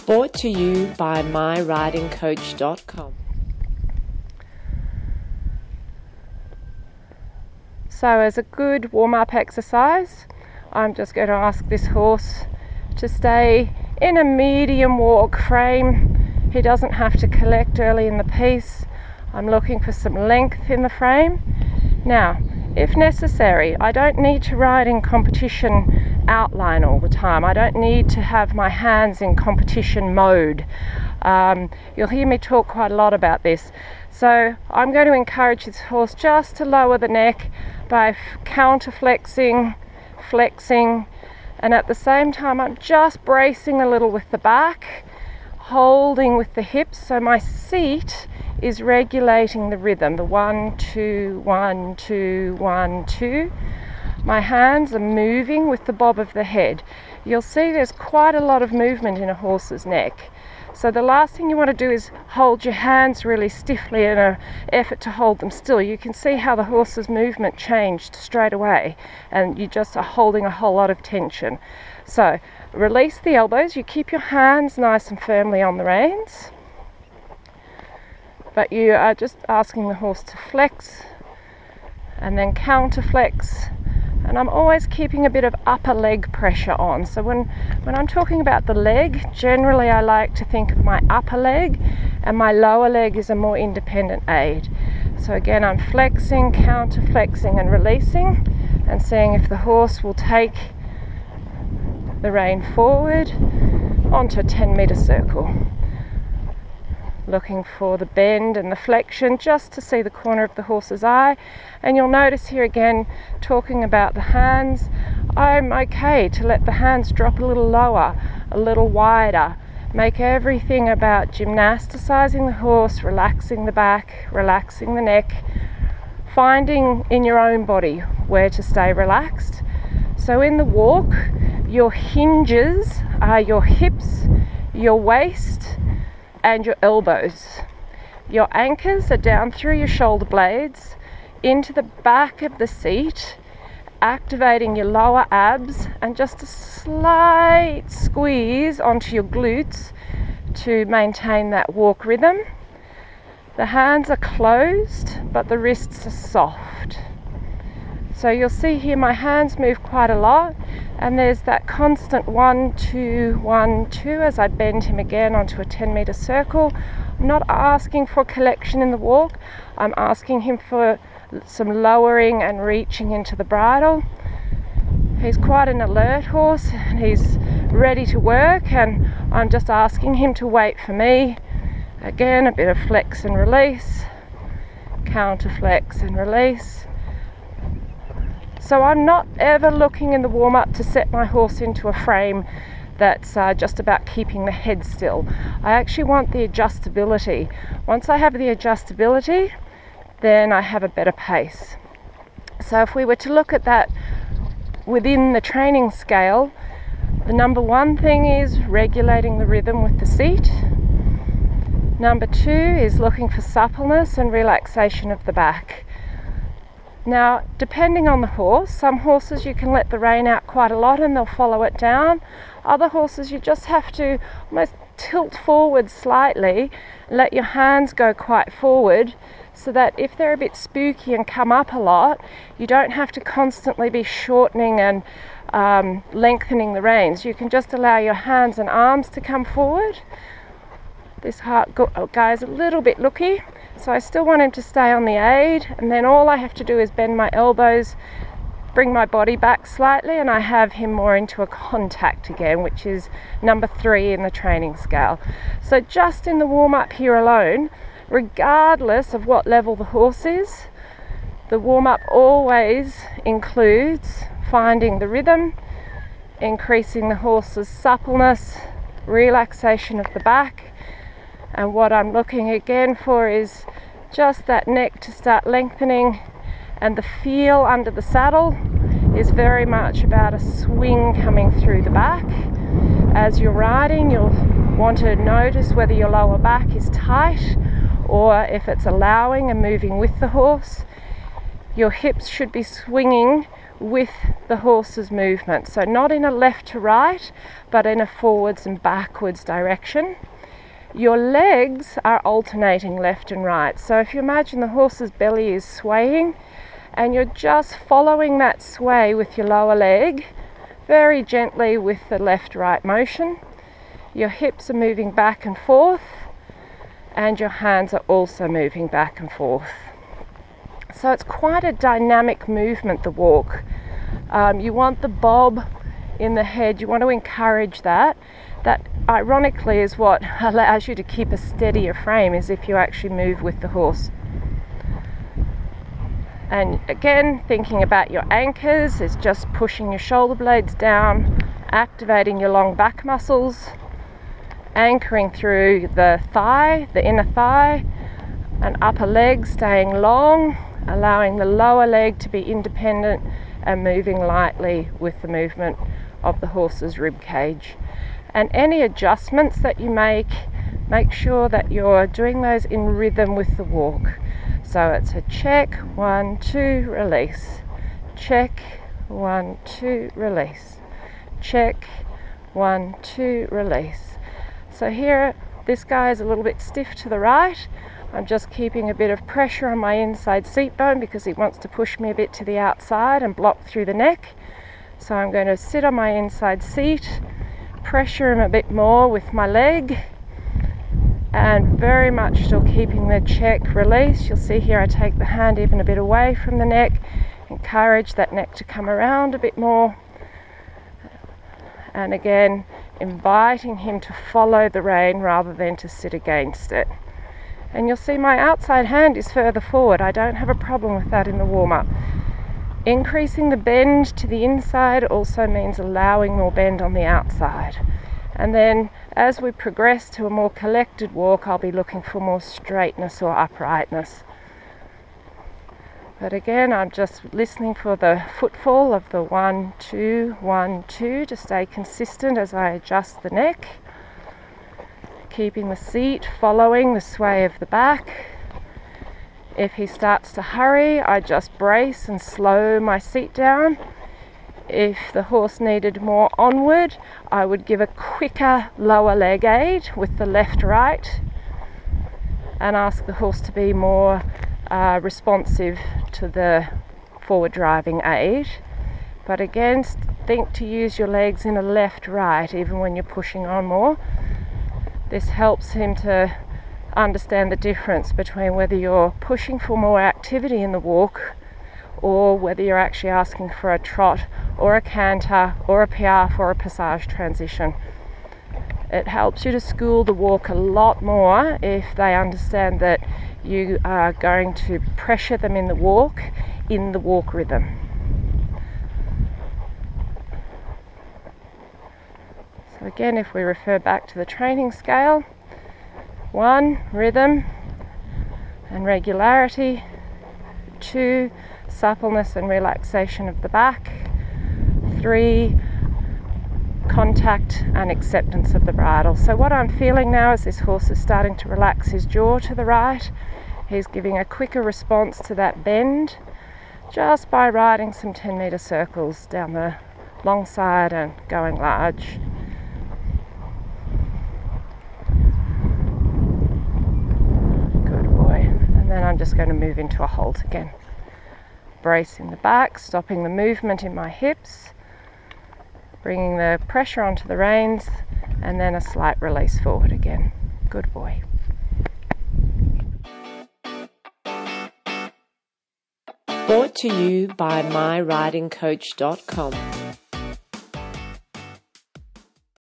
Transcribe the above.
Brought to you by myridingcoach.com. So as a good warm-up exercise, I'm just going to ask this horse to stay in a medium walk frame. He doesn't have to collect early in the piece. I'm looking for some length in the frame. Now, if necessary, I don't need to ride in competition outline all the time. I don't need to have my hands in competition mode. You'll hear me talk quite a lot about this. So I'm going to encourage this horse just to lower the neck by counter-flexing, flexing, and at the same time I'm just bracing a little with the back, holding with the hips, so my seat is regulating the rhythm, the 1, 2, 1, 2, 1, 2. My hands are moving with the bob of the head. You'll see there's quite a lot of movement in a horse's neck. So the last thing you want to do is hold your hands really stiffly in an effort to hold them still. You can see how the horse's movement changed straight away, and you just are holding a whole lot of tension. So release the elbows, you keep your hands nice and firmly on the reins, but you are just asking the horse to flex and then counter flex. And I'm always keeping a bit of upper leg pressure on. So when I'm talking about the leg, generally I like to think of my upper leg, and my lower leg is a more independent aid. So again, I'm flexing, counter flexing and releasing, and seeing if the horse will take the rein forward onto a 10-meter circle. Looking for the bend and the flexion just to see the corner of the horse's eye. And you'll notice here again, talking about the hands, I'm okay to let the hands drop a little lower, a little wider. Make everything about gymnasticizing the horse, relaxing the back, relaxing the neck, finding in your own body where to stay relaxed. So in the walk, your hinges are your hips, your waist, and your elbows. Your anchors are down through your shoulder blades into the back of the seat, activating your lower abs, and just a slight squeeze onto your glutes to maintain that walk rhythm. The hands are closed, but the wrists are soft. So you'll see here my hands move quite a lot, and there's that constant 1, 2, 1, 2 as I bend him again onto a 10-meter circle. I'm not asking for collection in the walk, I'm asking him for some lowering and reaching into the bridle. He's quite an alert horse and he's ready to work, and I'm just asking him to wait for me. Again, a bit of flex and release, counter flex and release. So I'm not ever looking in the warm-up to set my horse into a frame that's just about keeping the head still. I actually want the adjustability. Once I have the adjustability, then I have a better pace. So if we were to look at that within the training scale, the number one thing is regulating the rhythm with the seat. Number 2 is looking for suppleness and relaxation of the back. Now, depending on the horse, some horses you can let the rein out quite a lot and they'll follow it down. Other horses you just have to almost tilt forward slightly, let your hands go quite forward, so that if they're a bit spooky and come up a lot, you don't have to constantly be shortening and lengthening the reins. You can just allow your hands and arms to come forward. This guy is a little bit looky, so I still want him to stay on the aid, and then all I have to do is bend my elbows, bring my body back slightly, and I have him more into a contact again, which is number 3 in the training scale. So just in the warm-up here alone, regardless of what level the horse is, the warm-up always includes finding the rhythm, increasing the horse's suppleness, relaxation of the back. And what I'm looking again for is just that neck to start lengthening, and the feel under the saddle is very much about a swing coming through the back. As you're riding, you'll want to notice whether your lower back is tight or if it's allowing and moving with the horse. Your hips should be swinging with the horse's movement. So not in a left to right, but in a forwards and backwards direction. Your legs are alternating left and right. So if you imagine the horse's belly is swaying and you're just following that sway with your lower leg, very gently with the left-right motion, your hips are moving back and forth and your hands are also moving back and forth. So it's quite a dynamic movement, the walk. You want the bob in the head, you want to encourage that. That ironically is what allows you to keep a steadier frame, is if you actually move with the horse. And again, thinking about your anchors is just pushing your shoulder blades down, activating your long back muscles, anchoring through the thigh, the inner thigh, and upper leg staying long, allowing the lower leg to be independent and moving lightly with the movement of the horse's rib cage. And any adjustments that you make sure that you're doing those in rhythm with the walk. So it's a check, 1, 2, release. Check, 1, 2, release. Check, 1, 2, release. So here, this guy is a little bit stiff to the right. I'm just keeping a bit of pressure on my inside seat bone because he wants to push me a bit to the outside and block through the neck. So I'm going to sit on my inside seat, pressure him a bit more with my leg, and very much still keeping the check, release. You'll see here I take the hand even a bit away from the neck, encourage that neck to come around a bit more, and again inviting him to follow the rein rather than to sit against it. And you'll see my outside hand is further forward. I don't have a problem with that in the warm-up. Increasing the bend to the inside also means allowing more bend on the outside. And then as we progress to a more collected walk, I'll be looking for more straightness or uprightness. But again, I'm just listening for the footfall of the 1, 2, 1, 2 to stay consistent as I adjust the neck. Keeping the seat following the sway of the back. If he starts to hurry, I just brace and slow my seat down. If the horse needed more onward, I would give a quicker lower leg aid with the left-right and ask the horse to be more responsive to the forward driving aid. But again, think to use your legs in a left-right even when you're pushing on more. This helps him to understand the difference between whether you're pushing for more activity in the walk or whether you're actually asking for a trot or a canter or a piaffe or a passage transition. It helps you to school the walk a lot more if they understand that you are going to pressure them in the walk rhythm. So again, if we refer back to the training scale, 1, rhythm and regularity. 2, suppleness and relaxation of the back. 3, contact and acceptance of the bridle. So what I'm feeling now is this horse is starting to relax his jaw to the right. He's giving a quicker response to that bend just by riding some 10-meter circles down the long side and going large. Then I'm just going to move into a halt again. Bracing the back, stopping the movement in my hips, bringing the pressure onto the reins, and then a slight release forward again. Good boy. Brought to you by myridingcoach.com.